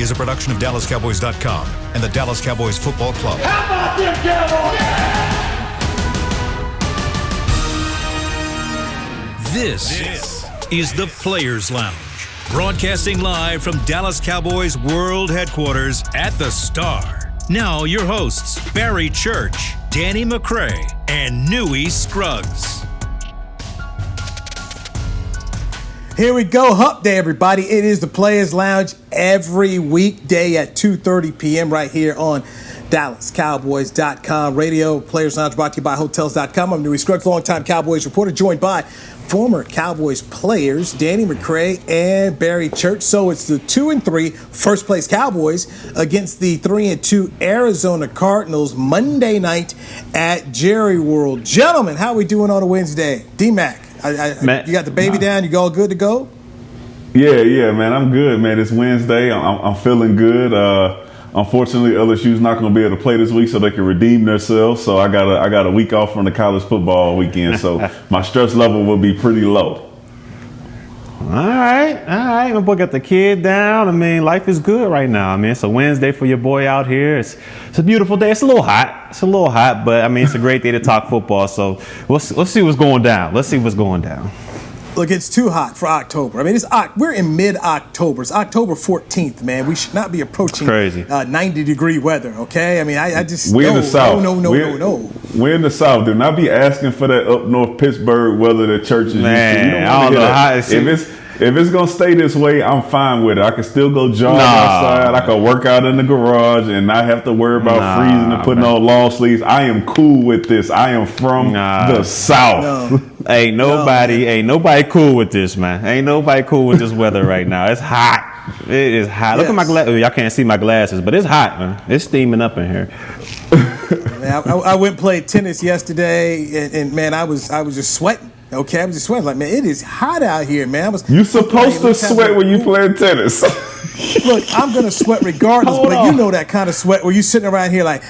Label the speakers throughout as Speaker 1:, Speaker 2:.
Speaker 1: is a production of DallasCowboys.com and the Dallas Cowboys Football Club.
Speaker 2: How about them Cowboys? Yeah!
Speaker 1: This is the Players Lounge, broadcasting live from Dallas Cowboys World Headquarters at the Star. Now your hosts, Barry Church, Danny McCray, and Newy Scruggs.
Speaker 3: Here we go, Hump Day, everybody. It is the Players Lounge every weekday at 2:30 p.m. right here on DallasCowboys.com radio. Players Lounge brought to you by Hotels.com. I'm Newy Scruggs, longtime Cowboys reporter, joined by former Cowboys players Danny McCray and Barry Church. So it's the 2-3 first place Cowboys against the 3-2 Arizona Cardinals Monday night at Jerry World. Gentlemen, how are we doing on a Wednesday? D-Mac. You got the baby down? You all good to go?
Speaker 4: Yeah, man. I'm good, man. It's Wednesday. I'm feeling good. Unfortunately, LSU's not going to be able to play this week, so they can redeem themselves. So I got a week off from the college football weekend. So my stress level will be pretty low.
Speaker 5: All right. My boy got the kid down. I mean, life is good right now. I mean, it's a Wednesday for your boy out here. It's a beautiful day. It's a little hot, but I mean, it's a great day to talk football. So let's see what's going down.
Speaker 3: Look, it's too hot for October. I mean, we're in mid-October. It's October 14th, man. We should not be approaching 90-degree weather, okay? I mean, I just...
Speaker 4: We're in the South.
Speaker 3: No.
Speaker 4: We're in the South. Do not be asking for that up north Pittsburgh weather that Church is used to.
Speaker 5: Man, I don't know how it's...
Speaker 4: If it's going to stay this way, I'm fine with it. I can still go jog outside. I can work out in the garage and not have to worry about freezing and putting on long sleeves. I am cool with this. I am from the South.
Speaker 5: Ain't nobody cool with this, man. Ain't nobody cool with this weather right now. It's hot. It is hot. Look at my glasses. Y'all can't see my glasses, but it's hot, man. It's steaming up in here.
Speaker 3: Man, I went and played tennis yesterday, and man, I was just sweating. Okay, I'm just sweating. Like, man, it is hot out here, man.
Speaker 4: You supposed to sweat when you play tennis.
Speaker 3: Look, I'm going to sweat regardless, but you know that kind of sweat where you sitting around here like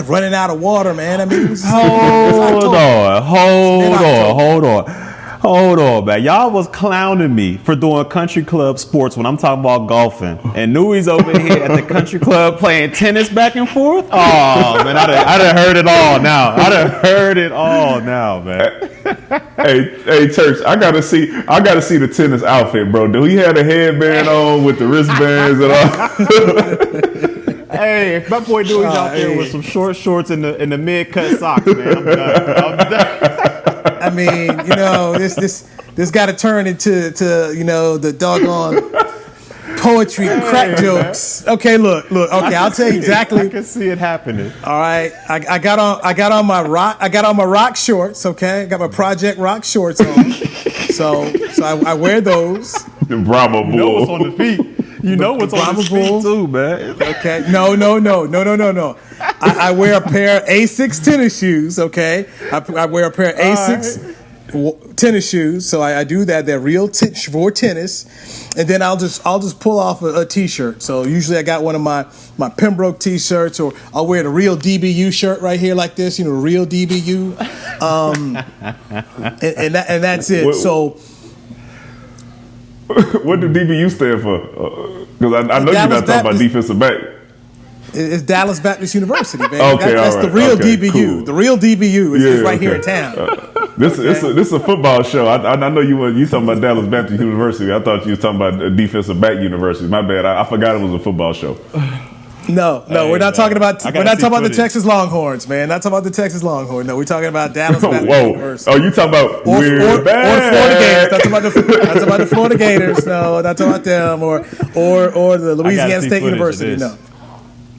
Speaker 3: running out of water, man. I mean,
Speaker 5: Hold on, man. Y'all was clowning me for doing country club sports when I'm talking about golfing. And Newy's over here at the country club playing tennis back and forth. Oh, man, I done heard it all now. Man.
Speaker 4: Hey, Church, I gotta see the tennis outfit, bro. Do he have a headband on with the wristbands and
Speaker 5: all? Hey, if my boy Newy's out there with some short shorts and the mid-cut socks, man, I'm done.
Speaker 3: I mean, you know, this got to turn into the doggone poetry crack jokes. Okay, look. Okay, I'll tell you exactly.
Speaker 5: I can see it happening.
Speaker 3: All right, I got on my rock shorts. Okay, I got my Project Rock shorts on. so I wear those.
Speaker 4: The Brahma Bull.
Speaker 5: You know what's on the feet. You know what's on the feet too, man.
Speaker 3: Okay. No. I wear a pair of A6 tennis shoes, okay? I wear a pair of A6 tennis shoes, so I do that. They're real for tennis. And then I'll just pull off a T-shirt. So usually I got one of my Pembroke T-shirts, or I'll wear the real DBU shirt right here like this, real DBU. And that's it. So...
Speaker 4: What do DBU stand for? Because I know you're not talking about defensive back.
Speaker 3: It's Dallas Baptist University, man.
Speaker 4: Okay,
Speaker 3: that's
Speaker 4: all right.
Speaker 3: The real DBU.
Speaker 4: Cool.
Speaker 3: The real DBU is right here in town.
Speaker 4: This is a football show. I know you talking about Dallas Baptist University. I thought you was talking about a defensive back university. My bad. I forgot it was a football show.
Speaker 3: No, we're not talking about the Texas Longhorns, man. Not talking about the Texas Longhorns. No, we're talking about Dallas Baptist University.
Speaker 4: Oh, you talking about
Speaker 3: or the Florida Gators? Not talking about the Florida Gators. No, not talking about them or the Louisiana State University.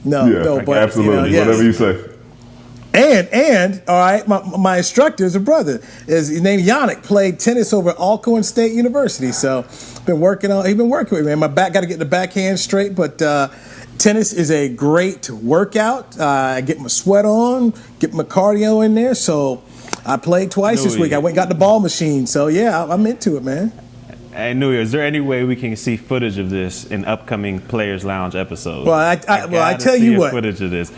Speaker 3: No. But
Speaker 4: absolutely, whatever you say.
Speaker 3: And all right, my instructor is a brother. His name Yannick, played tennis over at Alcorn State University. So he's been working with me, man. My back got to get the backhand straight, but tennis is a great workout. I get my sweat on, get my cardio in there. So I played twice this week. I went and got the ball machine. So yeah, I'm into it, man.
Speaker 5: Hey, Newy, is there any way we can see footage of this in upcoming Players Lounge episodes?
Speaker 3: Well, I tell you what.
Speaker 5: Footage of this.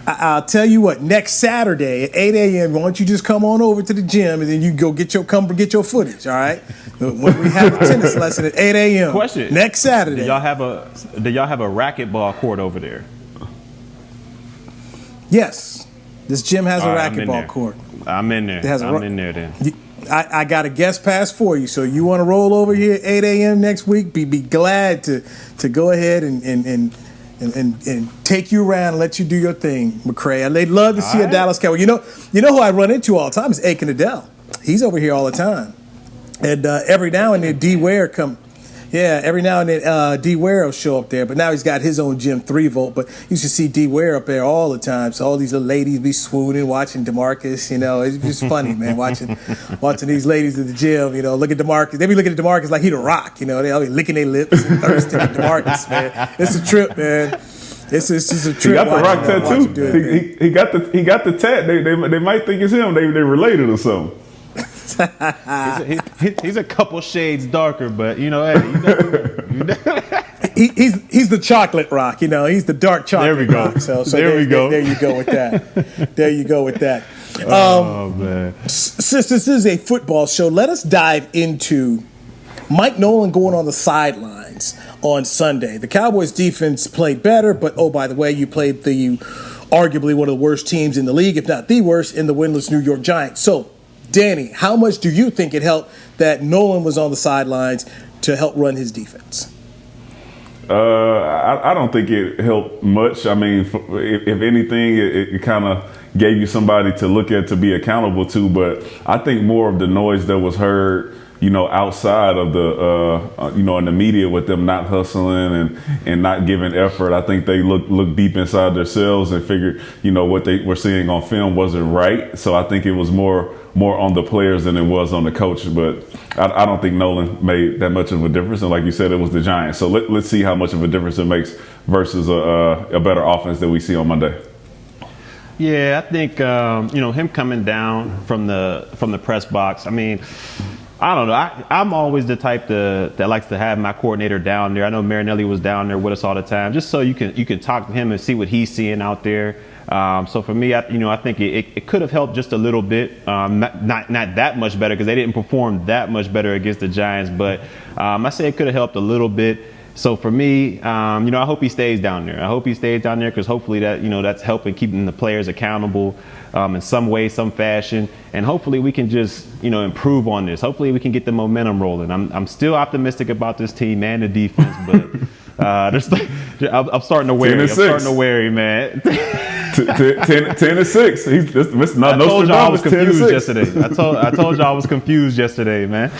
Speaker 3: I'll tell you what. Next Saturday at 8 a.m. Why don't you just come on over to the gym and then you go get your footage? All right. When we have a tennis lesson at 8 a.m.
Speaker 5: Question.
Speaker 3: Next Saturday.
Speaker 5: Do y'all have a racquetball court over there?
Speaker 3: Yes. This gym has a
Speaker 5: right,
Speaker 3: racquetball court.
Speaker 5: I'm in there. I'm in there then.
Speaker 3: I got a guest pass for you, so you want to roll over here at 8 a.m. next week? Be glad to go ahead and take you around and let you do your thing, McCray. They'd love to see a Dallas Cowboy. You know who I run into all the time is Aiken Adele. He's over here all the time, and every now and then D Ware come. Yeah, every now and then D Ware will show up there, but now he's got his own gym, 3 Volt. But you should see D Ware up there all the time. So all these little ladies be swooning, watching DeMarcus. It's just funny, man, watching these ladies at the gym. Look at DeMarcus. They be looking at DeMarcus like he the Rock. They all be licking their lips and thirsting at DeMarcus, man. It's a trip, man. It's just a trip.
Speaker 4: He got the Rock tattoo. He got the tat. They might think it's him. They related or something.
Speaker 5: he's a couple shades darker, but hey,
Speaker 3: he's the chocolate Rock. He's the dark chocolate.
Speaker 5: There we go.
Speaker 3: Rock. So
Speaker 5: there we go.
Speaker 3: There you go with that. There you go with that.
Speaker 5: Oh man!
Speaker 3: Since this is a football show, let us dive into Mike Nolan going on the sidelines on Sunday. The Cowboys defense played better, but oh, by the way, you played arguably one of the worst teams in the league, if not the worst, in the winless New York Giants. So, Danny, how much do you think it helped that Nolan was on the sidelines to help run his defense?
Speaker 4: I don't think it helped much. I mean, if anything, it kind of gave you somebody to look at, to be accountable to. But I think more of the noise that was heard, outside of the, in the media with them not hustling and not giving effort. I think they look deep inside themselves and figured, what they were seeing on film wasn't right. So I think it was more on the players than it was on the coach. But I don't think Nolan made that much of a difference. And like you said, it was the Giants. So let's see how much of a difference it makes versus a better offense that we see on Monday.
Speaker 5: Yeah, I think him coming down from the press box. I mean, I don't know. I'm always the type that likes to have my coordinator down there. I know Marinelli was down there with us all the time, just so you can talk to him and see what he's seeing out there. So for me, I think it could have helped just a little bit. Not that much better, because they didn't perform that much better against the Giants. But I say it could have helped a little bit. So for me, I hope he stays down there. I hope he stays down there, because hopefully that's helping keeping the players accountable in some way, some fashion, and hopefully we can just improve on this. Hopefully we can get the momentum rolling. I'm still optimistic about this team and the defense, but I'm starting to worry. I'm starting to worry, man.
Speaker 4: 10-6.
Speaker 5: I told y'all I was confused yesterday. I told y'all I was confused yesterday, man.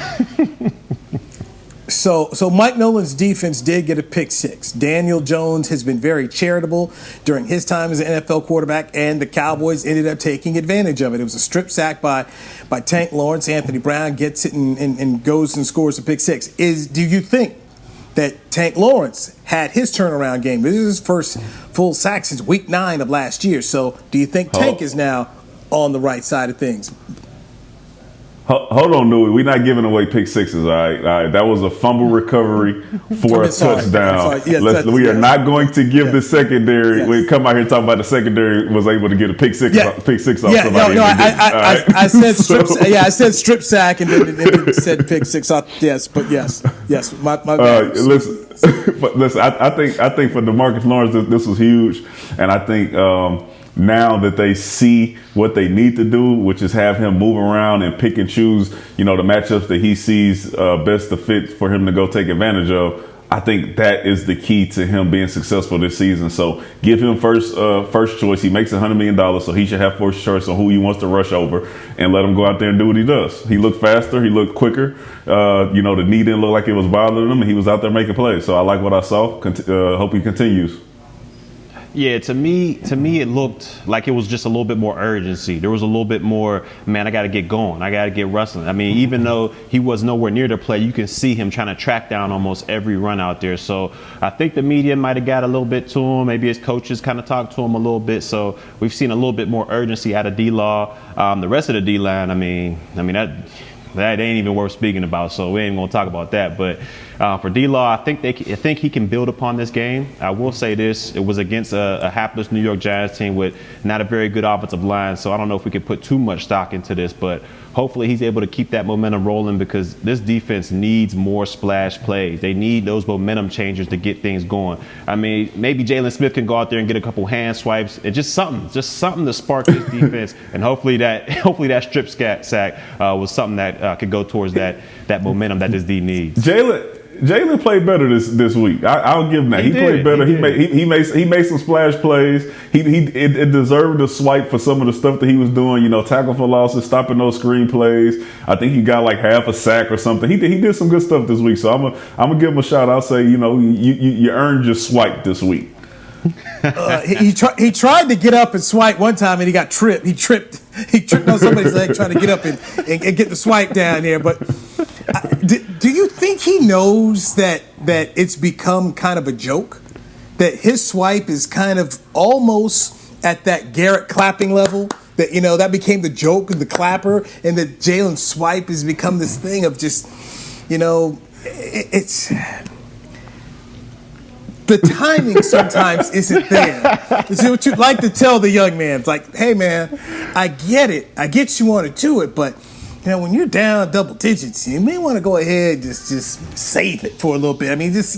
Speaker 3: So Mike Nolan's defense did get a pick 6. Daniel Jones has been very charitable during his time as an NFL quarterback, and the Cowboys ended up taking advantage of it. It was a strip sack by Tank Lawrence. Anthony Brown gets it and goes and scores a pick 6. Do you think that Tank Lawrence had his turnaround game? This is his first full sack since week 9 of last year. So do you think Tank is now on the right side of things?
Speaker 4: Hold on, Newy. We're not giving away pick 6s, all right? That was a fumble recovery for a touchdown.
Speaker 3: Yes,
Speaker 4: we are not going to give the secondary. Yes. We come out here talking about the secondary was able to get a pick 6 off somebody.
Speaker 3: No, I said I said strip sack and then said pick 6 off. Yes, but yes. My bad.
Speaker 4: Listen. I think for DeMarcus Lawrence, this was huge, and I think. Now that they see what they need to do, which is have him move around and pick and choose, the matchups that he sees best to fit for him to go take advantage of, I think that is the key to him being successful this season. So give him first choice. He makes $100 million, so he should have first choice on who he wants to rush over, and let him go out there and do what he does. He looked faster. He looked quicker. The knee didn't look like it was bothering him, and he was out there making plays. So I like what I saw. Hope he continues.
Speaker 5: Yeah, to me, it looked like it was just a little bit more urgency. There was a little bit more, man, I got to get going. I got to get wrestling. I mean, even though he was nowhere near the play, you can see him trying to track down almost every run out there. So I think the media might have got a little bit to him. Maybe his coaches kind of talked to him a little bit. So we've seen a little bit more urgency out of D-Law. The rest of the D-line, I mean that that ain't even worth speaking about. So we ain't gonna talk about that. But for D-Law, I think he can build upon this game. I will say this: it was against a hapless New York Giants team with not a very good offensive line. So I don't know if we could put too much stock into this, but hopefully he's able to keep that momentum rolling, because this defense needs more splash plays. They need those momentum changers to get things going. I mean, maybe Jalen Smith can go out there and get a couple hand swipes and just something to spark this defense. And hopefully that strip sack was something that could go towards that momentum that this D needs.
Speaker 4: Jalen played better this week. I'll give him that. He played better. He made some splash plays. It deserved a swipe for some of the stuff that he was doing. Tackle for losses, stopping those screen plays. I think he got like half a sack or something. He did some good stuff this week. So I'm gonna give him a shout. I'll say you earned your swipe this week.
Speaker 3: He tried to get up and swipe one time and he got tripped. He tripped on somebody's leg trying to get up and get the swipe down there. But do you think he knows that it's become kind of a joke? That his swipe is kind of almost at that Garrett clapping level? That, that became the joke of the clapper, and that Jalen's swipe has become this thing of just, it's... The timing sometimes isn't there. It's what you'd like to tell the young man. It's like, hey, man, I get it. I get you want to do it, but when you're down double digits, you may want to go ahead and just save it for a little bit. I mean, just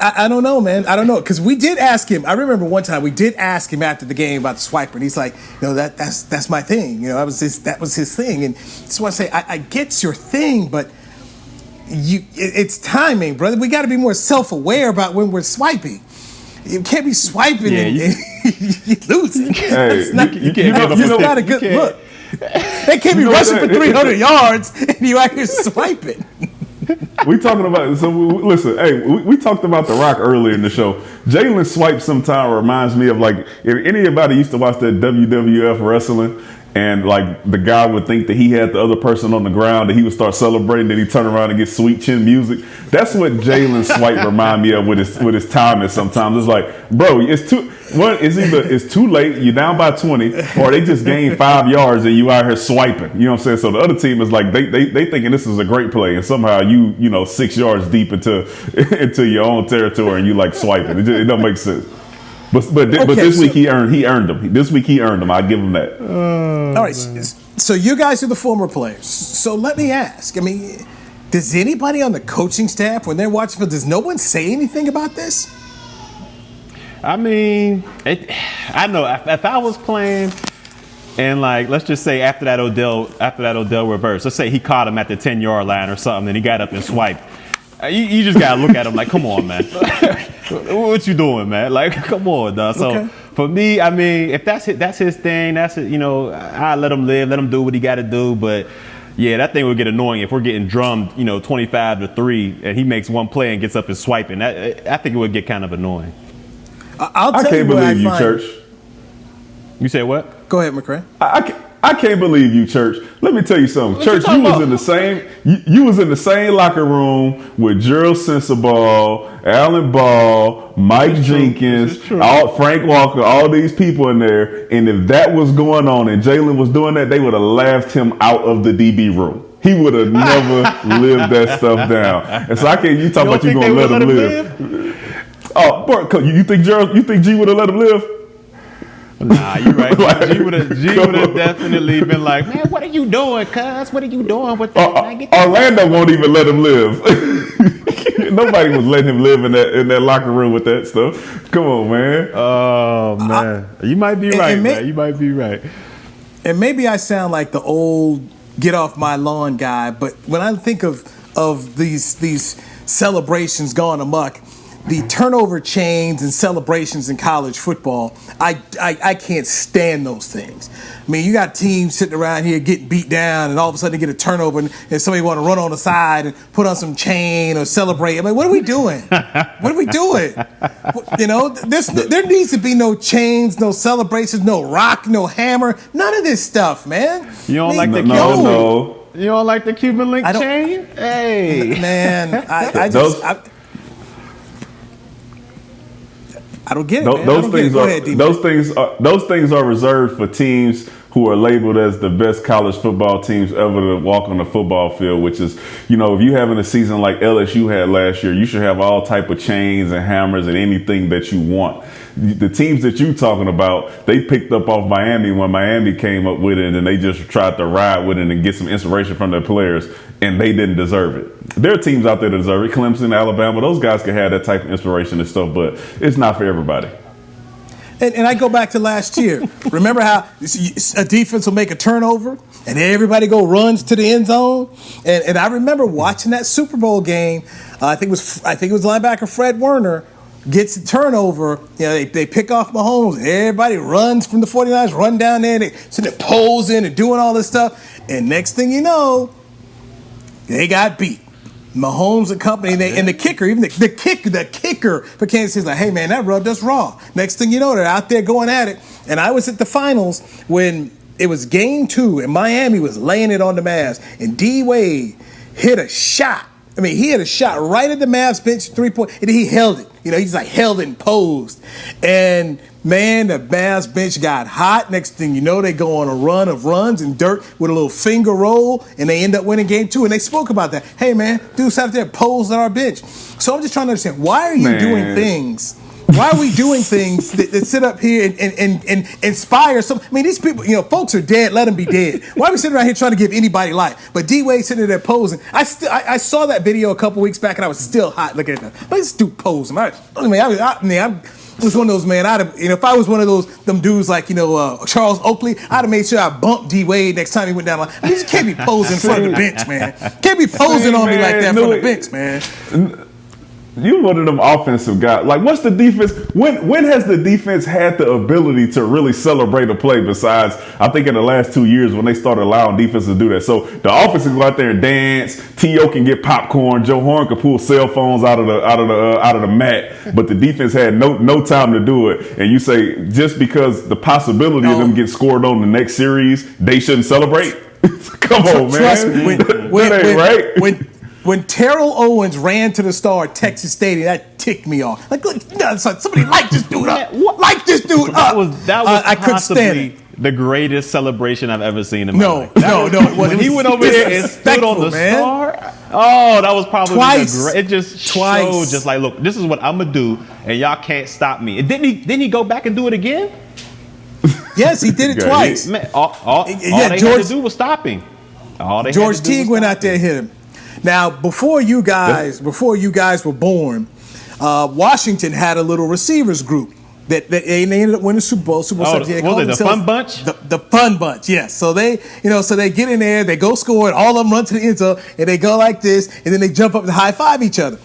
Speaker 3: I don't know, man. I don't know, because we did ask him. I remember one time we did ask him after the game about the swiper, and he's like, that's my thing. That was his thing, and that's why I say I get your thing, but. It's timing, brother. We got to be more self-aware about when we're swiping. You can't be swiping and you lose it.
Speaker 4: Hey,
Speaker 3: it's not a good look. They can't be rushing for 300 yards and you out here swiping.
Speaker 4: We talking about listen. Hey, we talked about The Rock earlier in the show. Jalen swipe sometime reminds me of, like, if anybody used to watch that WWF wrestling. And like the guy would think that he had the other person on the ground, and he would start celebrating, then he'd turn around and get sweet chin music. That's what Jalen's swipe remind me of with his timing sometimes. It's like, bro, it's too late, you're down by 20, or they just gained 5 yards and you out here swiping. You know what I'm saying? So the other team is like, they thinking this is a great play, and somehow you 6 yards deep into your own territory and you like swiping. It don't make sense. But this week he earned them. This week he earned them. I give him that.
Speaker 3: All right. So you guys are the former players. So let me ask. I mean, does anybody on the coaching staff, when they're watching, does no one say anything about this?
Speaker 5: I mean, I know if I was playing, and like, let's just say after that Odell reverse, let's say he caught him at the 10-yard line or something, and he got up and swiped. You just gotta look at him like, come on, man. What you doing, man? Like, come on, dog. So for me, I mean, if that's his thing, that's it. I let him live, let him do what he got to do. But yeah, that thing would get annoying if we're getting drummed, 25-3, and he makes one play and gets up and swiping. I think it would get kind of annoying.
Speaker 3: I
Speaker 4: can't believe you, Church.
Speaker 5: You say what?
Speaker 3: Go ahead, McCray.
Speaker 4: I can't believe you, Church. Let me tell you something. Church, you was in the same you was in the same locker room with Gerald Sensabaugh, Alan Ball, Mike Jenkins, Frank Walker, all these people in there. And if that was going on and Jalen was doing that, they would have laughed him out of the DB room. He would have never lived that stuff down. And so you talking about you gonna let him live? Oh, bro, you think G would have let him live?
Speaker 5: Nah, you're right. G would have definitely been like, man, what are you doing, cuz? What are you doing with that?
Speaker 4: Orlando won't even let him live. Nobody was letting him live in that locker room with that stuff. Come on, man.
Speaker 5: Oh, man. You might be right, man. You might be right.
Speaker 3: And maybe I sound like the old get off my lawn guy, but when I think of these celebrations going amok, the turnover chains and celebrations in college football, I can't stand those things. I mean, you got teams sitting around here getting beat down, and all of a sudden they get a turnover, and somebody want to run on the side and put on some chain or celebrate. I mean, what are we doing? What are we doing? There needs to be no chains, no celebrations, no rock, no hammer, none of this stuff, man.
Speaker 5: You don't like the
Speaker 4: no.
Speaker 5: You don't like the Cuban link chain? Hey,
Speaker 3: man, I don't get it.
Speaker 4: Those things are reserved for teams who are labeled as the best college football teams ever to walk on the football field, which is, if you having a season like LSU had last year, you should have all type of chains and hammers and anything that you want. The teams that you talking about, they picked up off Miami when Miami came up with it, and they just tried to ride with it and get some inspiration from their players, and they didn't deserve it. There are teams out there that deserve it. Clemson, Alabama, those guys can have that type of inspiration and stuff, but it's not for everybody.
Speaker 3: And I go back to last year. Remember how a defense will make a turnover and everybody go runs to the end zone? And I remember watching that Super Bowl game. I think it was linebacker Fred Warner gets a turnover. They pick off Mahomes. Everybody runs from the 49ers, run down there. They sit there posing and doing all this stuff. And next thing you know, they got beat. Mahomes and company, and the kicker, even the kicker for Kansas City's like, hey man, that rubbed us raw. Next thing you know, they're out there going at it. And I was at the finals when it was game 2 and Miami was laying it on the Mavs, and D Wade hit a shot. I mean, he hit a shot right at the Mavs bench, 3-point, and he held it. He just like held it and posed. And man, the Mavs bench got hot. Next thing you know, they go on a run of runs and dirt with a little finger roll, and they end up winning game 2. And they spoke about that. Hey man, dudes out there posed on our bench. So I'm just trying to understand, why are you doing things? Why are we doing things that sit up here and inspire some? I mean, these people, folks are dead. Let them be dead. Why are we sitting around here trying to give anybody life? But D Wade sitting there posing. I saw that video a couple weeks back, and I was still hot looking at that. But this dude posing. I was one of those, man. If I was one of them dudes like Charles Oakley, I'd have made sure I bumped D Wade next time he went down. You just can't be posing in front of the bench, man. Can't be posing on me like that from the bench, man.
Speaker 4: You one of them offensive guys. Like, what's the defense? When has the defense had the ability to really celebrate a play besides, I think, in the last 2 years when they started allowing defenses to do that? So the offense can go out there and dance. T.O. can get popcorn. Joe Horn can pull cell phones out of the mat. But the defense had no time to do it. And you say just because the possibility of them getting scored on the next series, they shouldn't celebrate? Come on, man.
Speaker 3: Trust me. When Terrell Owens ran to the Star at Texas Stadium, that ticked me off. Like, look, somebody light this dude up. Light this dude up.
Speaker 5: That was
Speaker 3: I couldn't stand it.
Speaker 5: The greatest celebration I've ever seen in my life.
Speaker 3: No, it wasn't.
Speaker 5: He went over there and stood on the Star. Oh, that was probably
Speaker 3: twice.
Speaker 5: It just showed, just like, look, this is what I'm gonna do, and y'all can't stop me. And didn't he go back and do it again?
Speaker 3: Yes, he did it twice.
Speaker 5: Man, all they had to do was stop him.
Speaker 3: George Teague went out there and hit him. Now, before you guys were born, Washington had a little receivers group that they ended up winning the Super Bowl.
Speaker 5: Was it the Fun Bunch?
Speaker 3: The Fun Bunch, yes. So they get in there, they go score, and all of them run to the end zone, and they go like this, and then they jump up and high five each other.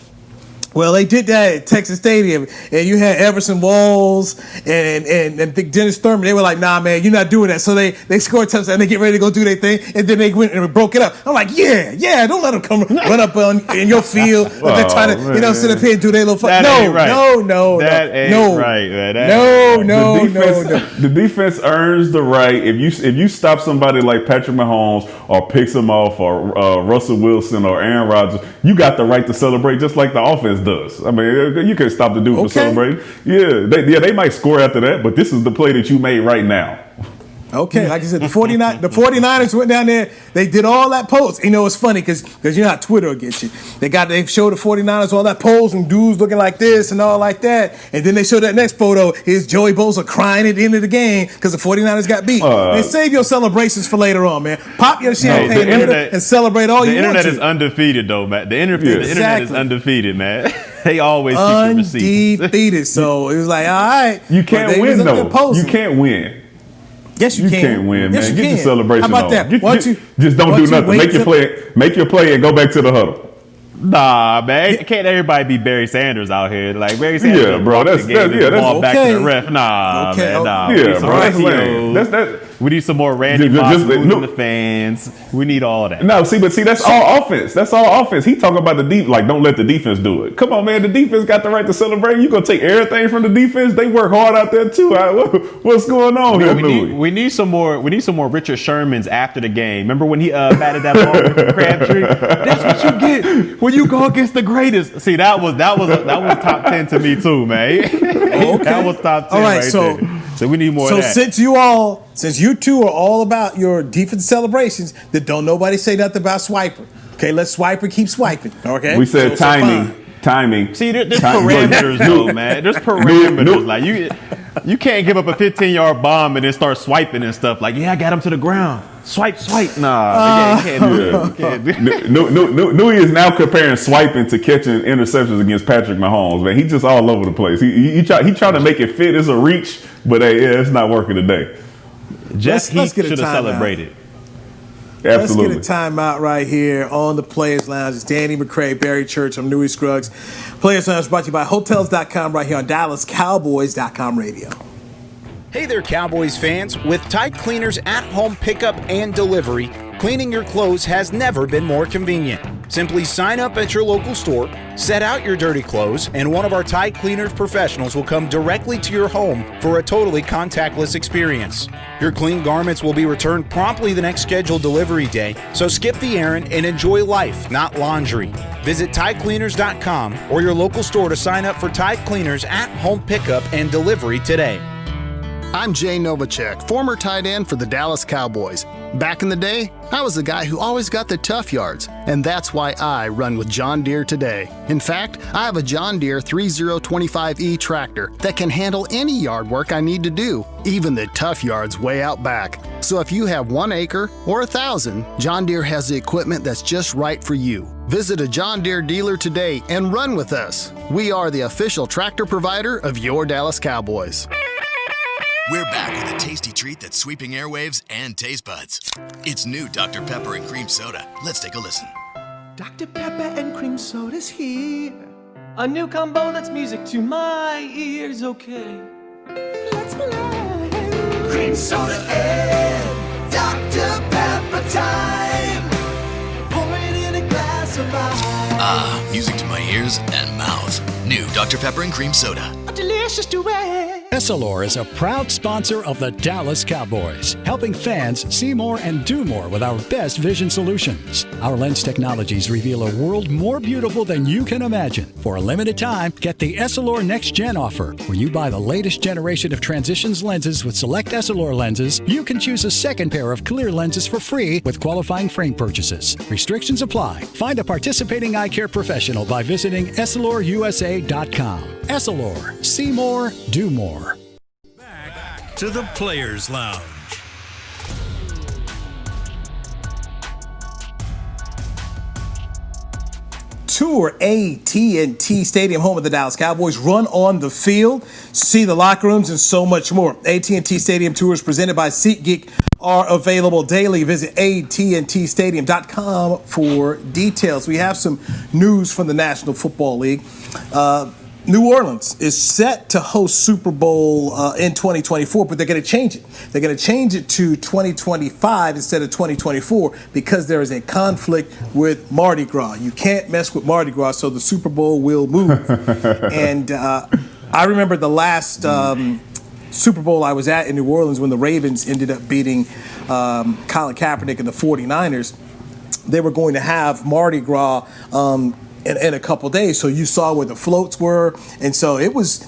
Speaker 3: Well, they did that at Texas Stadium, and you had Everson Walls and Big Dennis Thurman. They were like, nah, man, you're not doing that. So they scored a touchdown, and they get ready to go do their thing, and then they went and broke it up. I'm like, yeah, don't let them come run up in your field. They're trying to sit up here and do their little fun. No.
Speaker 5: That ain't right, man.
Speaker 3: No.
Speaker 4: The defense earns the right. If you stop somebody like Patrick Mahomes or picks him off or Russell Wilson or Aaron Rodgers, you got the right to celebrate just like the offense does. I mean, you can't stop the dude from celebrating. Yeah, they might score after that, but this is the play that you made right now.
Speaker 3: Okay, like I said, the 49ers went down there. They did all that pose. It's funny because you know how Twitter will get you. They showed the 49ers all that pose and dudes looking like this and all like that. And then they showed that next photo. Here's Joey Bosa crying at the end of the game because the 49ers got beat. And save your celebrations for later on, man. Pop your champagne later and celebrate all you want to.
Speaker 5: The internet is undefeated, though, man. The internet is undefeated, man. They always keep your receipts.
Speaker 3: Undefeated. So it was like, all right.
Speaker 4: You can't win, though. You can't win.
Speaker 3: Yes, you
Speaker 4: can't win,
Speaker 3: yes,
Speaker 4: man. Get your celebration on.
Speaker 3: How about that?
Speaker 4: Just don't do nothing. Make your play and go back to the huddle.
Speaker 5: Nah, man. Can't everybody be Barry Sanders out here? Like, Barry Sanders.
Speaker 4: Yeah, bro. That's
Speaker 5: ball back
Speaker 3: okay.
Speaker 5: to the ref. Nah, man. Nah.
Speaker 4: Yeah, bro. That's lame.
Speaker 5: We need some more Randy Moss in the fans. We need all that.
Speaker 4: No, see, that's all offense. That's all offense. He talking about the deep, like, don't let the defense do it. Come on, man. The defense got the right to celebrate. You gonna take everything from the defense? They work hard out there too. What's going on here, Newy?
Speaker 5: We need some more more Richard Shermans after the game. Remember when he batted that ball with Crabtree? That's what you get when you go against the greatest. See, that was top 10 to me too, man.
Speaker 3: Okay.
Speaker 5: That was top 10.
Speaker 3: All right,
Speaker 5: right
Speaker 3: so
Speaker 5: there. So we need more
Speaker 3: So
Speaker 5: of that.
Speaker 3: since you two are all about your defense celebrations, then don't nobody say nothing about Swiper. Okay, let Swiper keep swiping. Okay,
Speaker 4: We said
Speaker 3: So
Speaker 4: timing.
Speaker 5: See, there's parameters though, man. There's parameters. Like you can't give up a 15-yard bomb and then start swiping and stuff. Like, yeah, I got him to the ground. Swipe. Nah, you can't do that. You can't do that.
Speaker 4: Newy is now comparing swiping to catching interceptions against Patrick Mahomes. Man, he's just all over the place. He tried to make it fit. It's a reach, but hey, yeah, it's not working today.
Speaker 5: Just
Speaker 3: Let's
Speaker 5: he
Speaker 3: get a
Speaker 5: should have
Speaker 3: timeout.
Speaker 5: celebrated.
Speaker 4: Absolutely.
Speaker 3: Let's get a timeout right here on the Players Lounge. It's Danny McCray, Barry Church. I'm Newy Scruggs. Players Lounge brought to you by Hotels.com right here on DallasCowboys.com radio.
Speaker 6: Hey there, Cowboys fans. With Tide Cleaners at-home pickup and delivery, cleaning your clothes has never been more convenient. Simply sign up at your local store, set out your dirty clothes, and one of our Tide Cleaners professionals will come directly to your home for a totally contactless experience. Your clean garments will be returned promptly the next scheduled delivery day, so skip the errand and enjoy life, not laundry. Visit TideCleaners.com or your local store to sign up for Tide Cleaners at-home pickup and delivery today.
Speaker 7: I'm Jay Novacek, former tight end for the Dallas Cowboys. Back in the day, I was the guy who always got the tough yards, and that's why I run with John Deere today. In fact, I have a John Deere 3025E tractor that can handle any yard work I need to do, even the tough yards way out back. So if you have 1 acre or 1,000, John Deere has the equipment that's just right for you. Visit a John Deere dealer today and run with us. We are the official tractor provider of your Dallas Cowboys.
Speaker 8: We're back with a tasty treat that's sweeping airwaves and taste buds. It's new Dr. Pepper and Cream Soda. Let's take a listen.
Speaker 9: Dr. Pepper and Cream Soda's here. A new combo that's music to my ears, okay? Let's play. Cream Soda and Dr. Pepper time. Pour it in a glass of ice.
Speaker 8: Music to my ears and mouth. New Dr. Pepper and Cream Soda.
Speaker 9: A delicious duet.
Speaker 10: Essilor is a proud sponsor of the Dallas Cowboys, helping fans see more and do more with our best vision solutions. Our lens technologies reveal a world more beautiful than you can imagine. For a limited time, get the Essilor Next Gen offer. When you buy the latest generation of Transitions lenses with select Essilor lenses, you can choose a second pair of clear lenses for free with qualifying frame purchases. Restrictions apply. Find a participating eye care professional by visiting EssilorUSA.com. Essilor. See more, do more.
Speaker 1: To the Players Lounge.
Speaker 3: Tour AT&T Stadium, home of the Dallas Cowboys. Run on the field, see the locker rooms, and so much more. AT&T Stadium tours presented by SeatGeek are available daily. Visit AT&TStadium.com for details. We have some news from the National Football League. New Orleans is set to host Super Bowl in 2024, but they're going to change it. They're going to change it to 2025 instead of 2024 because there is a conflict with Mardi Gras. You can't mess with Mardi Gras, so the Super Bowl will move. And I remember the last Super Bowl I was at in New Orleans when the Ravens ended up beating Colin Kaepernick and the 49ers. They were going to have Mardi Gras in a couple days, so you saw where the floats were, and so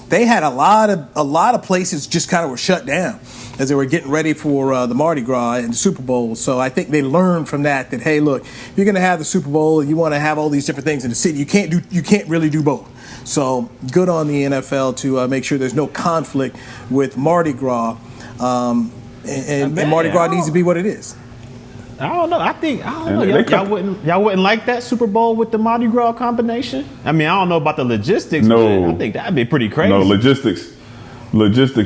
Speaker 3: they had a lot of places just kind of were shut down as they were getting ready for the Mardi Gras and the Super Bowl. So I think they learned from that hey, look, if you're going to have the Super Bowl and you want to have all these different things in the city, you can't really do both. So good on the NFL to make sure there's no conflict with Mardi Gras, and Mardi Gras needs to be what it is.
Speaker 5: I don't know. I don't know. Y'all wouldn't like that Super Bowl with the Mardi Gras combination? I mean, I don't know about the logistics, but I think that'd be pretty crazy.
Speaker 4: No, logistics,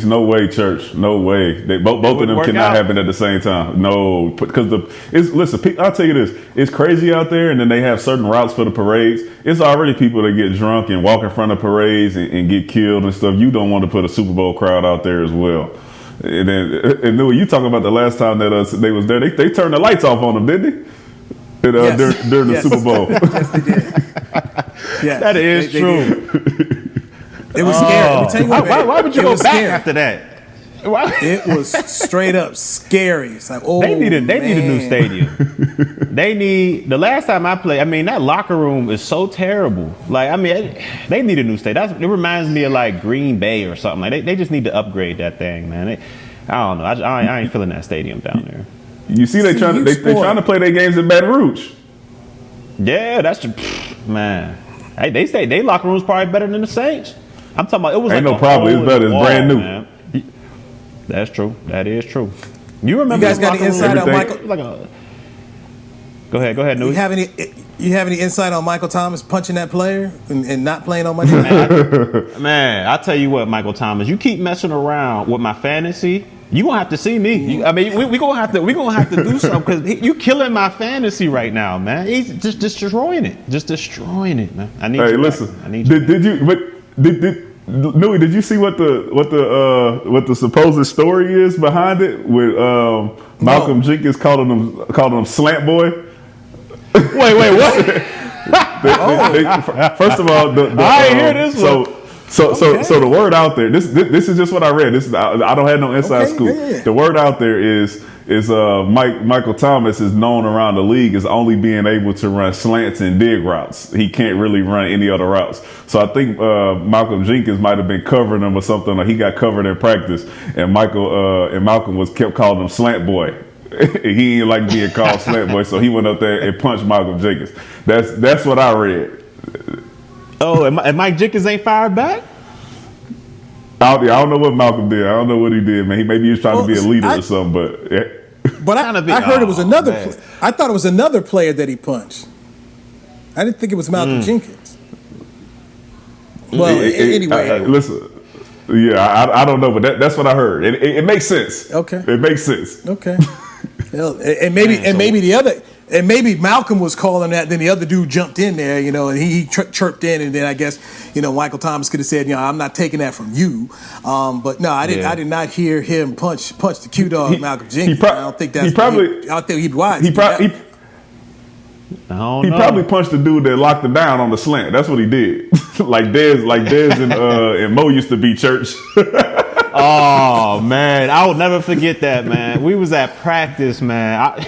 Speaker 4: no way, church. No way. Both of them cannot happen at the same time. No, because I'll tell you this. It's crazy out there, and then they have certain routes for the parades. It's already people that get drunk and walk in front of parades and get killed and stuff. You don't want to put a Super Bowl crowd out there as well. And then you talking about the last time that they was there, they turned the lights off on them, didn't they? During the Super Bowl.
Speaker 3: Yes, they did. Yeah,
Speaker 5: that is true.
Speaker 3: It was scary. Let me tell you
Speaker 5: why would you go back after that?
Speaker 3: It was straight up scary. It's like, oh,
Speaker 5: they need a new
Speaker 3: man.
Speaker 5: stadium. They need, the last time I played, I mean, that locker room is so terrible. Like, I mean, they need a new stadium. It reminds me of like Green Bay or something. Like, they just need to upgrade that thing, man. I don't know. I ain't feeling that stadium down there.
Speaker 4: You see, they trying to play their games in Baton Rouge.
Speaker 5: Yeah, that's man. Hey, they say they locker room's probably better than the Saints. I'm talking about it was
Speaker 4: ain't
Speaker 5: like
Speaker 4: no problem. It's better. It's brand new.
Speaker 5: Man. That's true. That is true. You remember?
Speaker 3: You guys got any insight on Michael?
Speaker 5: Go ahead, Newy.
Speaker 3: You have any insight on Michael Thomas punching that player and not playing on Monday night?
Speaker 5: Man, I tell you what, Michael Thomas, you keep messing around with my fantasy, you gonna have to see me. I mean, we gonna have to do something because you killing my fantasy right now, man. He's just destroying it, man. I need. Hey,
Speaker 4: listen.
Speaker 5: I need you.
Speaker 4: Did Newy, did you see what the supposed story is behind it with Malcolm Jenkins calling him slant boy?
Speaker 5: Wait, what?
Speaker 4: First of all,
Speaker 5: I hear this one.
Speaker 4: So the word out there. This is just what I read. I don't have no inside scoop.
Speaker 3: Yeah.
Speaker 4: The word out there is Michael Thomas is known around the league as only being able to run slants and dig routes. He can't really run any other routes. So I think Malcolm Jenkins might have been covering him or something. Like he got covered in practice, and Malcolm kept calling him slant boy. He didn't like being called slant boy, so he went up there and punched Malcolm Jenkins. That's what I read.
Speaker 5: Oh, and Mike Jenkins ain't fired back?
Speaker 4: I don't know what Malcolm did. I don't know what he did, man. Maybe he was trying to be a leader or something, but. Yeah.
Speaker 3: But I heard it was another. I thought it was another player that he punched. I didn't think it was Malcolm Jenkins. Well, anyway,
Speaker 4: listen. Yeah, I don't know, but that's what I heard. It makes sense.
Speaker 3: Okay,
Speaker 4: it makes sense.
Speaker 3: Okay, and maybe the other. And maybe Malcolm was calling that, then the other dude jumped in there, and he chirped in, and then I guess, Michael Thomas could have said, I'm not taking that from you. But no, I did not hear him punch the Q dog Malcolm Jenkins. I don't think that's. I think he'd be wise.
Speaker 4: He probably punched the dude that locked him down on the slant. That's what he did. like Dez and Mo used to be church.
Speaker 5: Oh man, I will never forget that, man. We was at practice, man.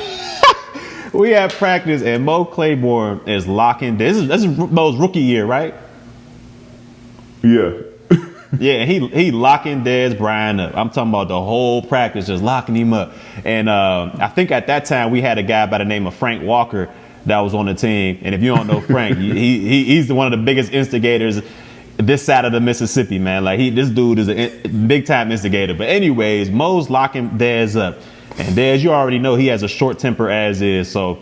Speaker 5: We had practice and Mo Claiborne is locking. This is Mo's rookie year, right?
Speaker 4: Yeah.
Speaker 5: Yeah, he locking Dez Bryant up. I'm talking about the whole practice, just locking him up. And I think at that time we had a guy by the name of Frank Walker that was on the team. And if you don't know Frank, he's one of the biggest instigators this side of the Mississippi, man. Like this dude is a big time instigator. But anyways, Mo's locking Dez up. And Dez, you already know he has a short temper as is. So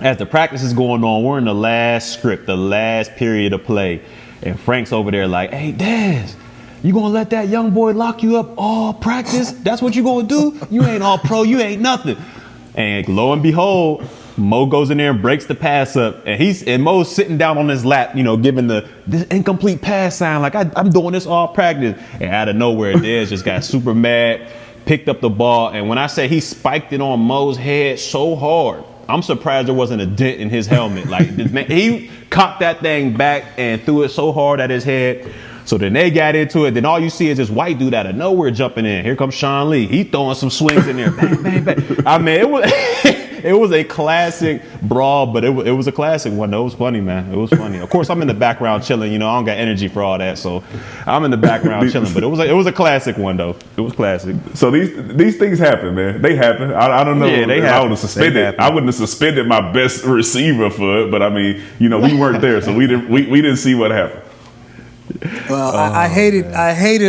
Speaker 5: as the practice is going on, we're in the last script, the last period of play. And Frank's over there like, hey, Dez, you going to let that young boy lock you up all practice? That's what you going to do? You ain't all pro. You ain't nothing. And lo and behold, Mo goes in there and breaks the pass up. And Mo's sitting down on his lap, giving this incomplete pass sign. Like, I'm doing this all practice. And out of nowhere, Dez just got super mad. Picked up the ball, and when I say he spiked it on Mo's head so hard, I'm surprised there wasn't a dent in his helmet. Like, he cocked that thing back and threw it so hard at his head. So then they got into it. Then all you see is this white dude out of nowhere jumping in. Here comes Sean Lee. He throwing some swings in there. Bang, bang, bang. I mean, it was a classic brawl, but it was a classic one. It was funny, man. It was funny. Of course, I'm in the background chilling. I don't got energy for all that, so I'm in the background chilling. But it was a classic one, though. It was classic.
Speaker 4: So these things happen, man. They happen. I don't know.
Speaker 5: Yeah,
Speaker 4: I would have suspended. I wouldn't have suspended my best receiver for it. But I mean, we weren't there, so we didn't see what happened.
Speaker 3: Well, I hated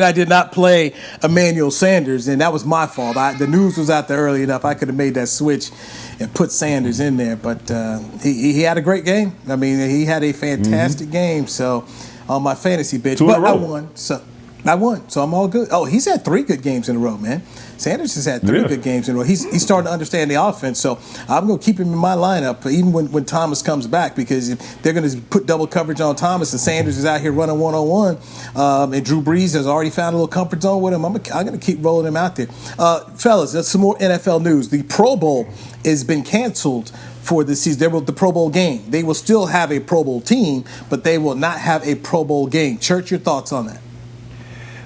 Speaker 3: I did not play Emmanuel Sanders, and that was my fault. The news was out there early enough. I could have made that switch and put Sanders in there, but he had a great game. I mean, he had a fantastic game. So on my fantasy bitch, but I won. So I'm all good. Oh, he's had 3 good games in a row, man. Sanders has had 3 good games in a row. He's starting to understand the offense, so I'm going to keep him in my lineup even when Thomas comes back, because if they're going to put double coverage on Thomas and Sanders is out here running one-on-one, and Drew Brees has already found a little comfort zone with him, I'm going to keep rolling him out there. Fellas, there's some more NFL news. The Pro Bowl has been canceled for this season. The Pro Bowl game. They will still have a Pro Bowl team, but they will not have a Pro Bowl game. Church, your thoughts on that?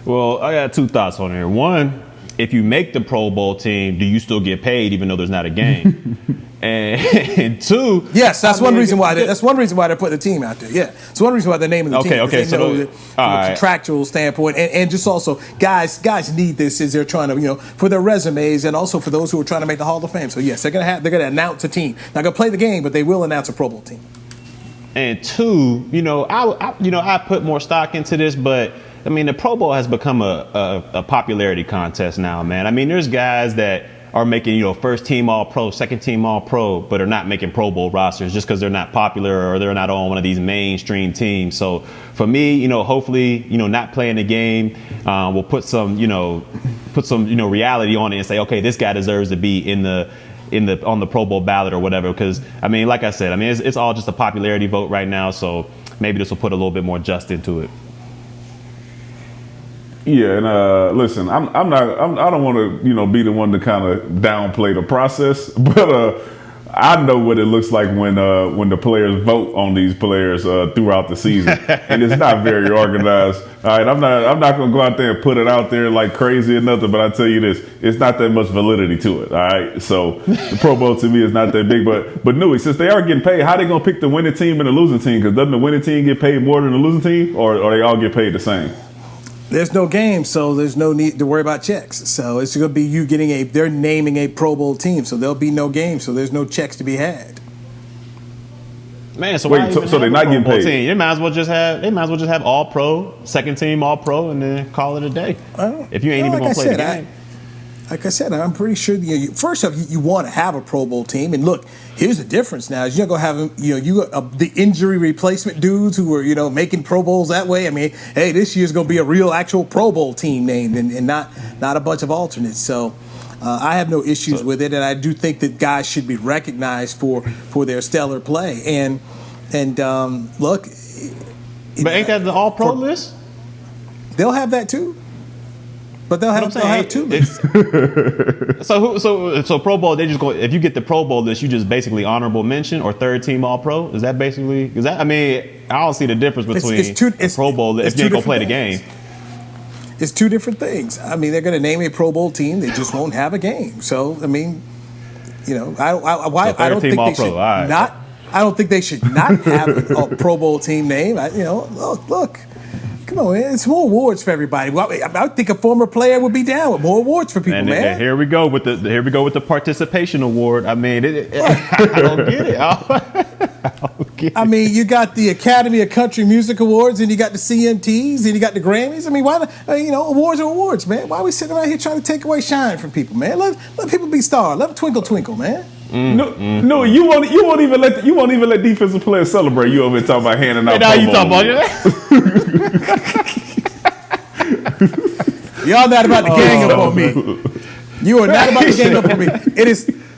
Speaker 5: Well, I got 2 thoughts on here. One, if you make the Pro Bowl team, do you still get paid even though there's not a game? and two,
Speaker 3: yes, that's one reason why. That's one reason why they're putting the team out there. Yeah, it's one reason why they're naming the team.
Speaker 5: Okay. So
Speaker 3: from a contractual standpoint, and just also guys need this as they're trying to, for their resumes and also for those who are trying to make the Hall of Fame. So yes, they're gonna announce a team. Not gonna play the game, but they will announce a Pro Bowl team.
Speaker 5: And two, I put more stock into this, but I mean the Pro Bowl has become a popularity contest now, man. I mean, there's guys that are making, first team All-Pro, second team All-Pro, but are not making Pro Bowl rosters just because they're not popular or they're not on one of these mainstream teams. So for me, hopefully, not playing the game will put some reality on it and say, okay, this guy deserves to be on the Pro Bowl ballot or whatever. Because I mean, like I said, it's all just a popularity vote right now. So maybe this will put a little bit more just into it.
Speaker 4: Yeah, and listen, I don't want to, be the one to kind of downplay the process, but I know what it looks like when the players vote on these players throughout the season, and it's not very organized. All right, I'm not going to go out there and put it out there like crazy or nothing, but I tell you this, it's not that much validity to it. All right, so the Pro Bowl to me is not that big, but Newy, since they are getting paid, how they going to pick the winning team and the losing team? Because doesn't the winning team get paid more than the losing team, or they all get paid the same?
Speaker 3: There's no game, so there's no need to worry about checks. So it's going to be you they're naming a Pro Bowl team, so there'll be no game, so there's no checks to be had.
Speaker 5: Man, so
Speaker 4: wait, so they're not getting paid?
Speaker 5: Team? They might as well just have All Pro, second team All Pro, and then call it a day. If you ain't even going to play the game.
Speaker 3: Like I said, I'm pretty sure first off, you want to have a Pro Bowl team, and look, here's the difference now: is you're gonna have the injury replacement dudes who are making Pro Bowls that way. I mean, hey, this year's gonna be a real actual Pro Bowl team named, and not a bunch of alternates. So I have no issues with it, and I do think that guys should be recognized for their stellar play. And look,
Speaker 5: but ain't that the All Pro list?
Speaker 3: They'll have that too. But they'll have two lists.
Speaker 5: So Pro Bowl, they just go. If you get the Pro Bowl list, you just basically honorable mention or third team All Pro. Is that basically? Because I don't see the difference between a Pro Bowl if you ain't gonna play the game.
Speaker 3: It's two different things. I mean, they're gonna name a Pro Bowl team. They just won't have a game. So I mean, I don't think they should not. I don't think they should not have a Pro Bowl team name. Look. Come on, man. It's more awards for everybody. Well, I think a former player would be down with more awards for people, man.
Speaker 5: And here we go with the participation award. I mean, I don't get it.
Speaker 3: I mean, you got the Academy of Country Music Awards, and you got the CMTs, and you got the Grammys. I mean, why? Awards are awards, man. Why are we sitting around here trying to take away shine from people, man? Let people be stars. Let them twinkle, twinkle, man.
Speaker 4: No, you won't even let defensive players celebrate. You over here talking about handing out.
Speaker 5: Now you talking about that?
Speaker 3: Y'all not about to gang up on me. You are not about to gang up on me.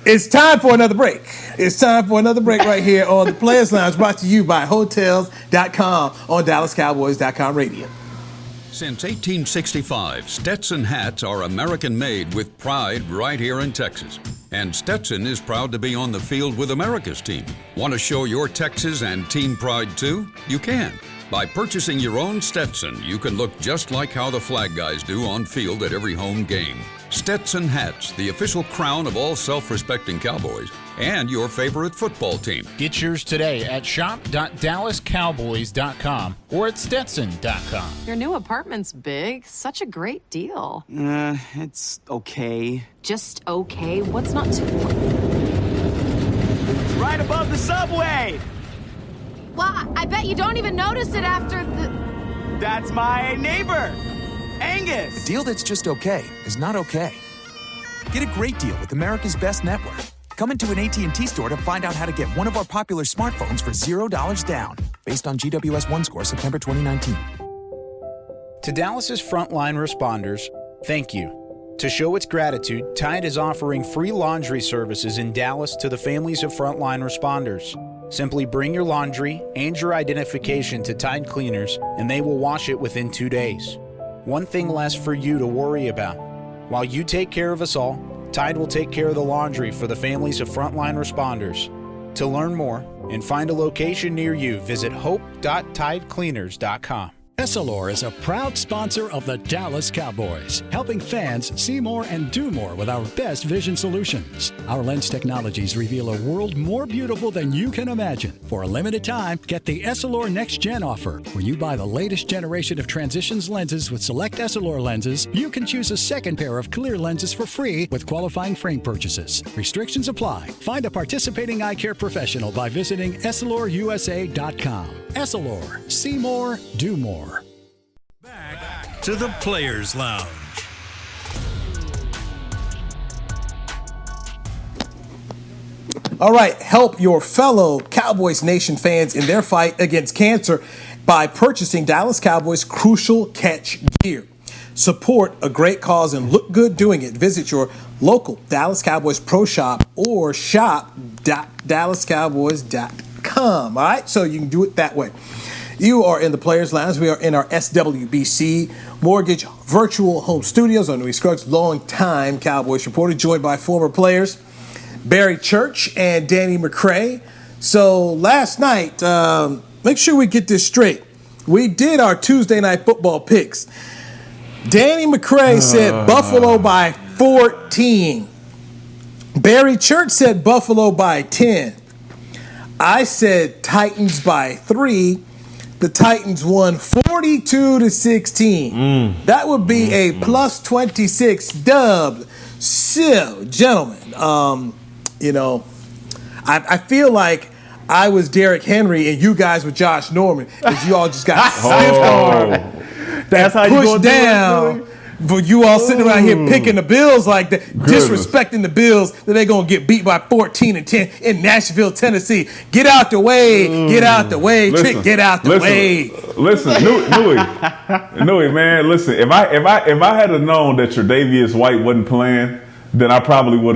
Speaker 3: It's time for another break. It's time for another break right here on the Players Lounge, brought to you by Hotels.com on DallasCowboys.com radio.
Speaker 11: Since 1865, Stetson hats are American-made with pride right here in Texas. And Stetson is proud to be on the field with America's team. Want to show your Texas and team pride too? You can. By purchasing your own Stetson, you can look just like how the flag guys do on field at every home game. Stetson hats, the official crown of all self-respecting Cowboys, and your favorite football team.
Speaker 12: Get yours today at shop.dallascowboys.com or at stetson.com.
Speaker 13: Your new apartment's big. Such a great deal.
Speaker 14: It's okay.
Speaker 13: Just okay? What's not to...
Speaker 14: Right above the subway!
Speaker 13: Well, I bet you don't even notice it after the...
Speaker 14: That's my neighbor, Angus.
Speaker 15: A deal that's just okay is not okay. Get a great deal with America's Best Network. Come into an AT&T store to find out how to get one of our popular smartphones for $0 down, based on GWS One score September 2019.
Speaker 6: To Dallas's frontline responders, thank you. To show its gratitude, Tide is offering free laundry services in Dallas to the families of frontline responders. Simply bring your laundry and your identification to Tide Cleaners, and they will wash it within 2 days. One thing less for you to worry about. While you take care of us all, Tide will take care of the laundry for the families of frontline responders. To learn more and find a location near you, visit hope.tidecleaners.com.
Speaker 10: Essilor is a proud sponsor of the Dallas Cowboys, helping fans see more and do more with our best vision solutions. Our lens technologies reveal a world more beautiful than you can imagine. For a limited time, get the Essilor Next Gen offer. When you buy the latest generation of Transitions lenses with select Essilor lenses, you can choose a second pair of clear lenses for free with qualifying frame purchases. Restrictions apply. Find a participating eye care professional by visiting EssilorUSA.com. Essilor. See more, do more.
Speaker 1: Back to the Players Lounge.
Speaker 3: All right, help your fellow Cowboys Nation fans in their fight against cancer by purchasing Dallas Cowboys Crucial Catch gear. Support a great cause and look good doing it. Visit your local Dallas Cowboys Pro Shop or shop.dallascowboys.com. All right, so you can do it that way. You are in the Players Lounge. We are in our SWBC Mortgage Virtual Home Studios on Newy Scruggs, longtime Cowboys reporter, joined by former players Barry Church and Danny McCray. So last night, make sure we get this straight. We did our Tuesday night football picks. Danny McCray said Buffalo by 14. Barry Church said Buffalo by 10. I said Titans by 3. The Titans won 42-16. That would be a plus 26 dub. So, gentlemen, I feel like I was Derrick Henry and you guys were Josh Norman, because you all just got stiff armed.
Speaker 5: That's how you
Speaker 3: pushed down. But you all sitting around here picking the Bills like that, disrespecting the Bills, that they're going to get beat by 14-10 in Nashville, Tennessee. Get out the way. Get out the way. Trick, get out the way.
Speaker 4: Listen, Newy, man, listen, if I had known that Tre'Davious White wasn't playing, then I probably would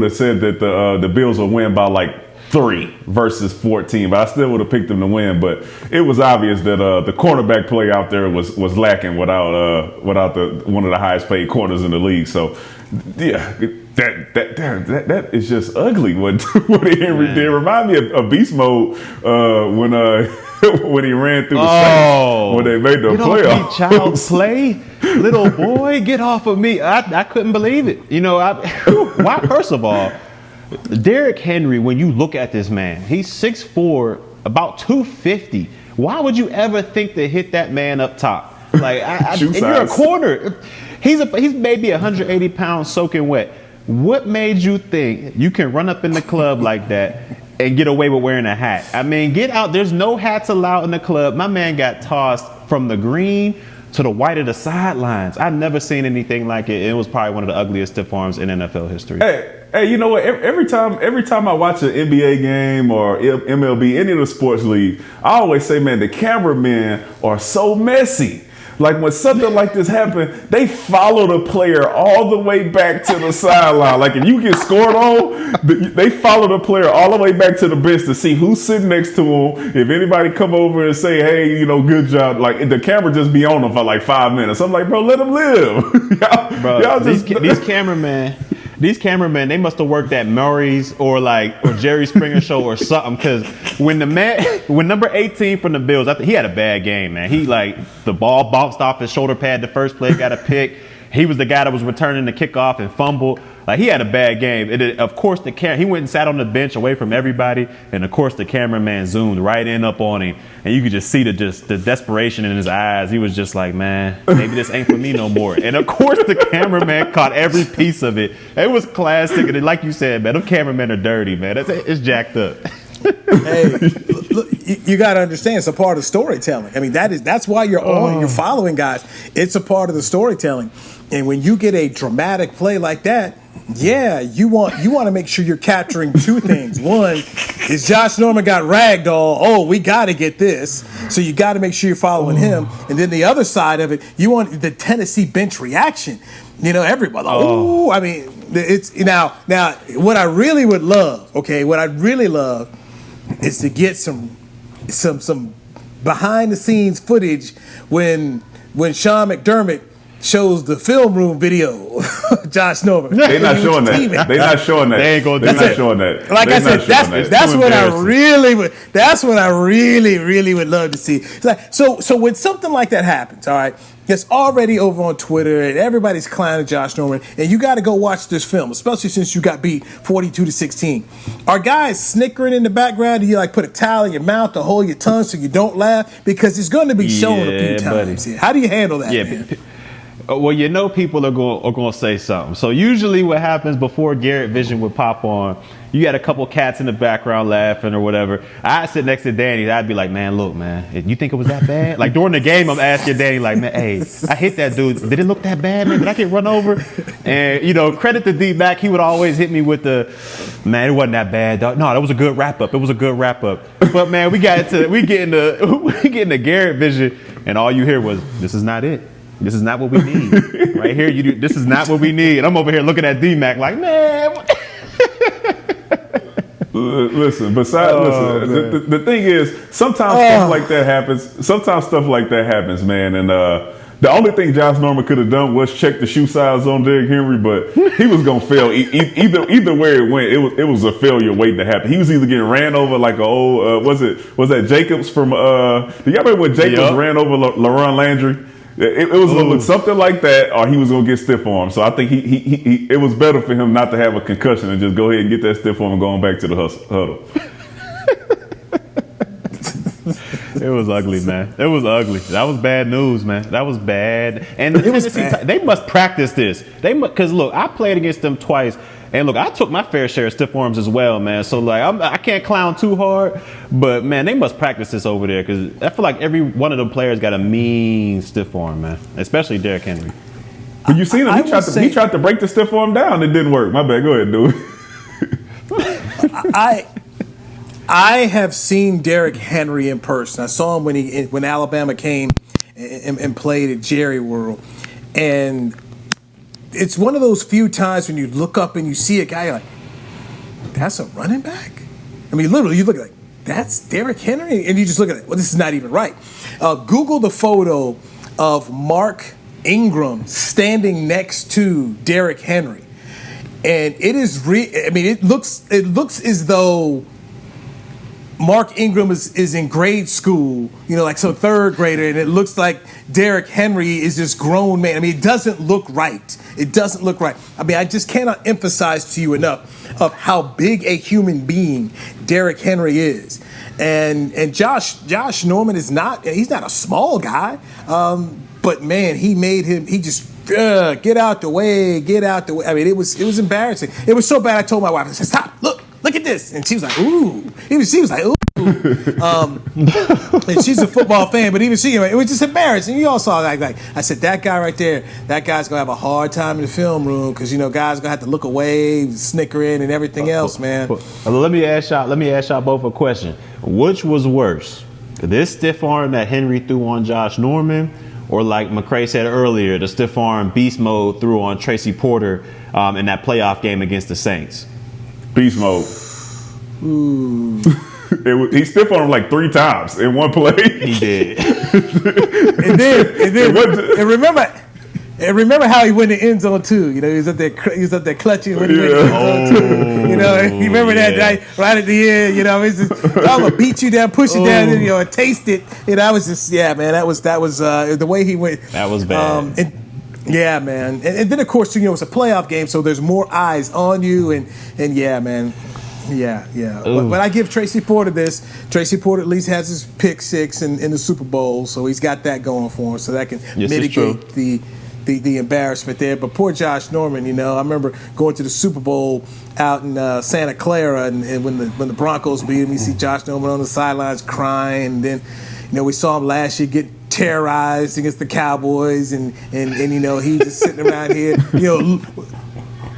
Speaker 4: have said that the Bills would win by like 3 versus 14, but I still would have picked them to win. But it was obvious that the cornerback play out there was lacking without one of the highest paid corners in the league. So yeah, that is just ugly what Henry did. Remind me of Beast Mode when he ran through the Saints when they made the playoffs.
Speaker 5: Child play, little boy, get off of me! I couldn't believe it. Why? First of all, Derrick Henry, when you look at this man, he's 6'4", about 250. Why would you ever think to hit that man up top? Like, and you're a corner. He's maybe 180 pounds soaking wet. What made you think you can run up in the club like that and get away with wearing a hat? I mean, get out. There's no hats allowed in the club. My man got tossed from the green to the white of the sidelines. I've never seen anything like it. It was probably one of the ugliest stiff arms in NFL history.
Speaker 4: Hey, you know what? Every time I watch an NBA game or MLB, any of the sports league, I always say, man, the cameramen are so messy. Like when something like this happened, they follow the player all the way back to the sideline. Like if you get scored on, they follow the player all the way back to the bench to see who's sitting next to him. If anybody come over and say, hey, good job, like the camera just be on them for like 5 minutes. I'm like, bro, let them live.
Speaker 5: These cameramen, they must have worked at Murray's or Jerry Springer show or something. Because when number 18 from the Bills, he had a bad game, man. The ball bounced off his shoulder pad the first play, got a pick. He was the guy that was returning the kickoff and fumbled. He had a bad game. Of course, he went and sat on the bench away from everybody. And of course, the cameraman zoomed right in up on him. And you could just see the desperation in his eyes. He was just like, man, maybe this ain't for me no more. And of course, the cameraman caught every piece of it. It was classic. And like you said, man, them cameramen are dirty, man. It's jacked up.
Speaker 3: Hey, look, you got to understand, it's a part of storytelling. I mean, that's why you're on, you're following guys. It's a part of the storytelling. And when you get a dramatic play like that, yeah, you want to make sure you're capturing two things. One is Josh Norman got ragdoll. Oh, we got to get this. So you got to make sure you're following him. And then the other side of it, you want the Tennessee bench reaction. Everybody. Oh, I mean, it's now. What I really would love, is to get some behind the scenes footage when Sean McDermott shows the film room video. Josh Norman.
Speaker 4: They're not showing that. They're not showing that.
Speaker 5: They ain't gonna do
Speaker 4: They're
Speaker 5: that.
Speaker 4: not showing that.
Speaker 3: Like I said, that's what I really would. That's what I really would love to see. It's like, so when something like that happens, all right, it's already over on Twitter and everybody's clowning Josh Norman, and you got to go watch this film, especially since you got beat 42-16. Are guys snickering in the background? Do you like put a towel in your mouth to hold your tongue so you don't laugh? Because it's going to be shown a few times.
Speaker 5: Buddy.
Speaker 3: How do you handle that?
Speaker 5: Yeah,
Speaker 3: man?
Speaker 5: Well, you know people are going to say something. So usually what happens before Garrett Vision would pop on, you had a couple cats in the background laughing or whatever. I'd sit next to Danny. I'd be like, man, look, man, you think it was that bad? Like during the game, I'm asking Danny, like, man, hey, I hit that dude. Did it look that bad, man? Did I get run over? And, you know, credit to D-Mac. He would always hit me with the, man, it wasn't that bad, dog. No, that was a good wrap-up. It was a good wrap-up. But, man, we get into Garrett Vision, and all you hear was, this is not it. This is not what we need. Right here, this is not what we need. And I'm over here looking at D-Mac like, man.
Speaker 4: Listen, the thing is, sometimes stuff like that happens. Sometimes stuff like that happens, man. And the only thing Josh Norman could have done was check the shoe size on Derrick Henry, but he was gonna fail either way it went. It was a failure waiting to happen. He was either getting ran over like an old was that Jacobs from do y'all remember when Jacobs ran over LaRon Landry? It was going to look something like that, or he was going to get stiff arm. So I think it was better for him not to have a concussion and just go ahead and get that stiff arm and going back to the huddle.
Speaker 5: It was ugly, man. It was ugly. That was bad news, man. That was bad. And the Tennessee, they must practice this. Because look, I played against them twice. And look, I took my fair share of stiff arms as well, man. So like, I can't clown too hard, but man, they must practice this over there because I feel like every one of the players got a mean stiff arm, man. Especially Derrick Henry.
Speaker 4: But you seen him? He tried to break the stiff arm down. It didn't work. My bad. Go ahead, dude.
Speaker 3: I have seen Derrick Henry in person. I saw him when Alabama came and played at Jerry World, and it's one of those few times when you look up and you see a guy, you're like, that's a running back? I mean, literally, you look like, that's Derrick Henry? And you just look at it, well, this is not even right. Google the photo of Mark Ingram standing next to Derrick Henry. And it is, it looks as though Mark Ingram is in grade school, you know, like some third grader, and it looks like Derrick Henry is this grown man. I mean, it doesn't look right. It doesn't look right. I mean, I just cannot emphasize to you enough of how big a human being Derrick Henry is. And Josh Norman he's not a small guy, but man, he just get out the way. I mean, it was embarrassing. It was so bad I told my wife, I said, stop, look at this. And she was like, ooh. She was like, ooh. And she's a football fan, but even she, it was just embarrassing. You all saw like I said, that guy right there, that guy's gonna have a hard time in the film room because guys gonna have to look away, snickering, and everything else, man.
Speaker 5: Let me ask y'all both a question. Which was worse, this stiff arm that Henry threw on Josh Norman, or like McCray said earlier, the stiff arm beast mode threw on Tracy Porter in that playoff game against the Saints?
Speaker 4: Beast mode.
Speaker 3: Ooh.
Speaker 4: He stiff on him like 3 times in one play.
Speaker 5: He did.
Speaker 3: and remember how he went in the end zone too. You know, he was up there clutching when he went in the end zone too. You know, you remember that right at the end. You know, it's just, I'm gonna beat you down, push you down, and and taste it. You know, I was just man. That was the way he went.
Speaker 5: That was bad.
Speaker 3: Yeah, man. And then of course, it's a playoff game, so there's more eyes on you, and yeah, man. Yeah. But I give Tracy Porter this. Tracy Porter at least has his pick 6 in the Super Bowl, so he's got that going for him, so that can mitigate the embarrassment there. But poor Josh Norman, I remember going to the Super Bowl out in Santa Clara, and when the Broncos beat him, you see Josh Norman on the sidelines crying, and then we saw him last year get terrorized against the Cowboys, and he just sitting around here,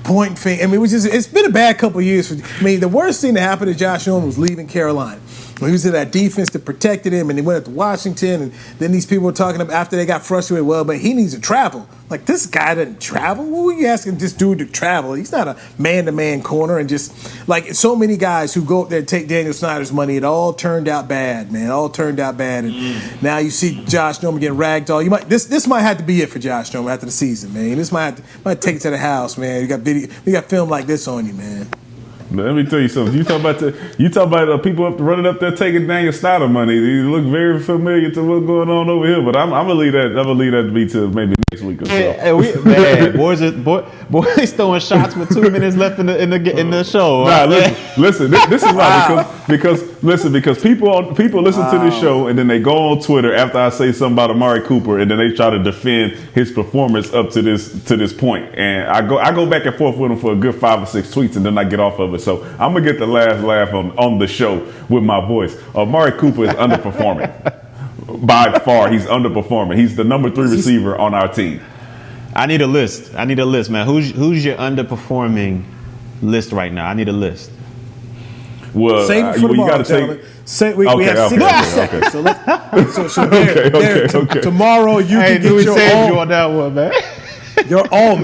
Speaker 3: point finger. I mean, it's been a bad couple of years. The worst thing that happened to Josh Norman was leaving Carolina. He was in that defense that protected him, and he went up to Washington, and then these people were talking about after they got frustrated, well, but he needs to travel. Like, this guy doesn't travel? What were you asking this dude to travel? He's not a man-to-man corner, and just, like, so many guys who go up there and take Daniel Snyder's money, it all turned out bad, man. It all turned out bad, and now you see Josh Norman getting ragdolled. This might have to be it for Josh Norman after the season, man. This might take it to the house, man. We got film like this on you, man.
Speaker 4: Let me tell you something. You talk about people running up there taking Daniel Snyder money. You look very familiar to what's going on over here. But I'm gonna leave that. to be till maybe next week or so.
Speaker 5: Boys throwing shots with 2 minutes left in the show.
Speaker 4: Nah, listen. This is why because people listen to this show and then they go on Twitter after I say something about Amari Cooper and then they try to defend his performance up to this point. And I go back and forth with him for a good 5 or 6 tweets and then I get off of it. So I'm gonna get the last laugh on the show with my voice. Amari Cooper is underperforming. By far, he's underperforming. He's the number 3 receiver on our team.
Speaker 5: I need a list, man. Who's your underperforming list right now? I need a list.
Speaker 3: Well, save it for tomorrow, gentlemen. We have 60 seconds. So tomorrow you can get your
Speaker 5: own. You on that one, man.
Speaker 3: Your all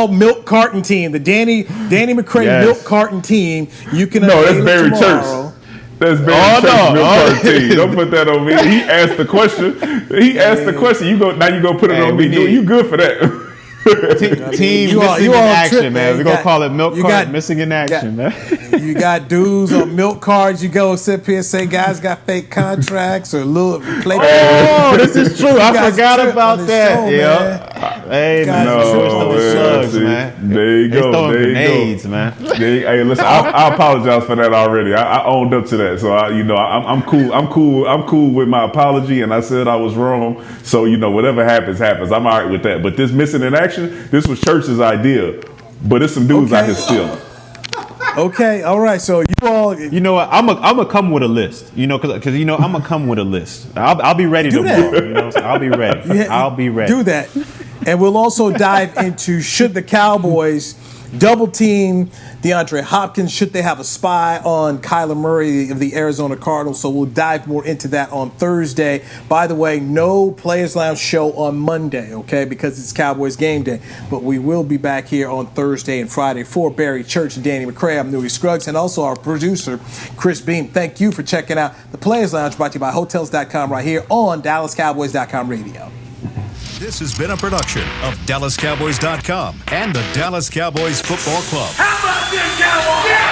Speaker 3: milk carton team, the Danny McCray milk carton team. You can
Speaker 4: that's Barry Church. That's Barry Church milk carton team. Don't put that on me. He asked the question. You go put it on me. You good for that?
Speaker 5: Team missing in action, man. We're gonna call it milk cart missing in action, man.
Speaker 3: You got dudes on milk cards. You go sit here and say guys got fake contracts or little play.
Speaker 5: Oh, this is true. I forgot about that. Yeah. Hey, man. Man.
Speaker 4: There you go.
Speaker 5: Throwing grenades, man.
Speaker 4: Hey, listen. I apologize for that already. I owned up to that. So I'm cool. I'm cool with my apology, and I said I was wrong. So whatever happens. I'm all right with that. But this missing in action. This was Church's idea, but it's some dudes out here stealing.
Speaker 3: Okay, all right. So you all,
Speaker 5: you know what? I'm gonna come with a list. Because I'm gonna come with a list. I'll be ready tomorrow. I'll be ready. I'll be ready.
Speaker 3: Do that, and we'll also dive into should the Cowboys double team DeAndre Hopkins? Should they have a spy on Kyler Murray of the Arizona Cardinals? So we'll dive more into that on Thursday. By the way, no Players Lounge show on Monday, okay, because it's Cowboys game day. But we will be back here on Thursday and Friday for Barry Church and Danny McCray. I'm Newy Scruggs, and also our producer, Chris Beam. Thank you for checking out the Players Lounge, brought to you by Hotels.com right here on DallasCowboys.com radio.
Speaker 1: This has been a production of DallasCowboys.com and the Dallas Cowboys Football Club.
Speaker 2: How about this, Cowboys? Yeah!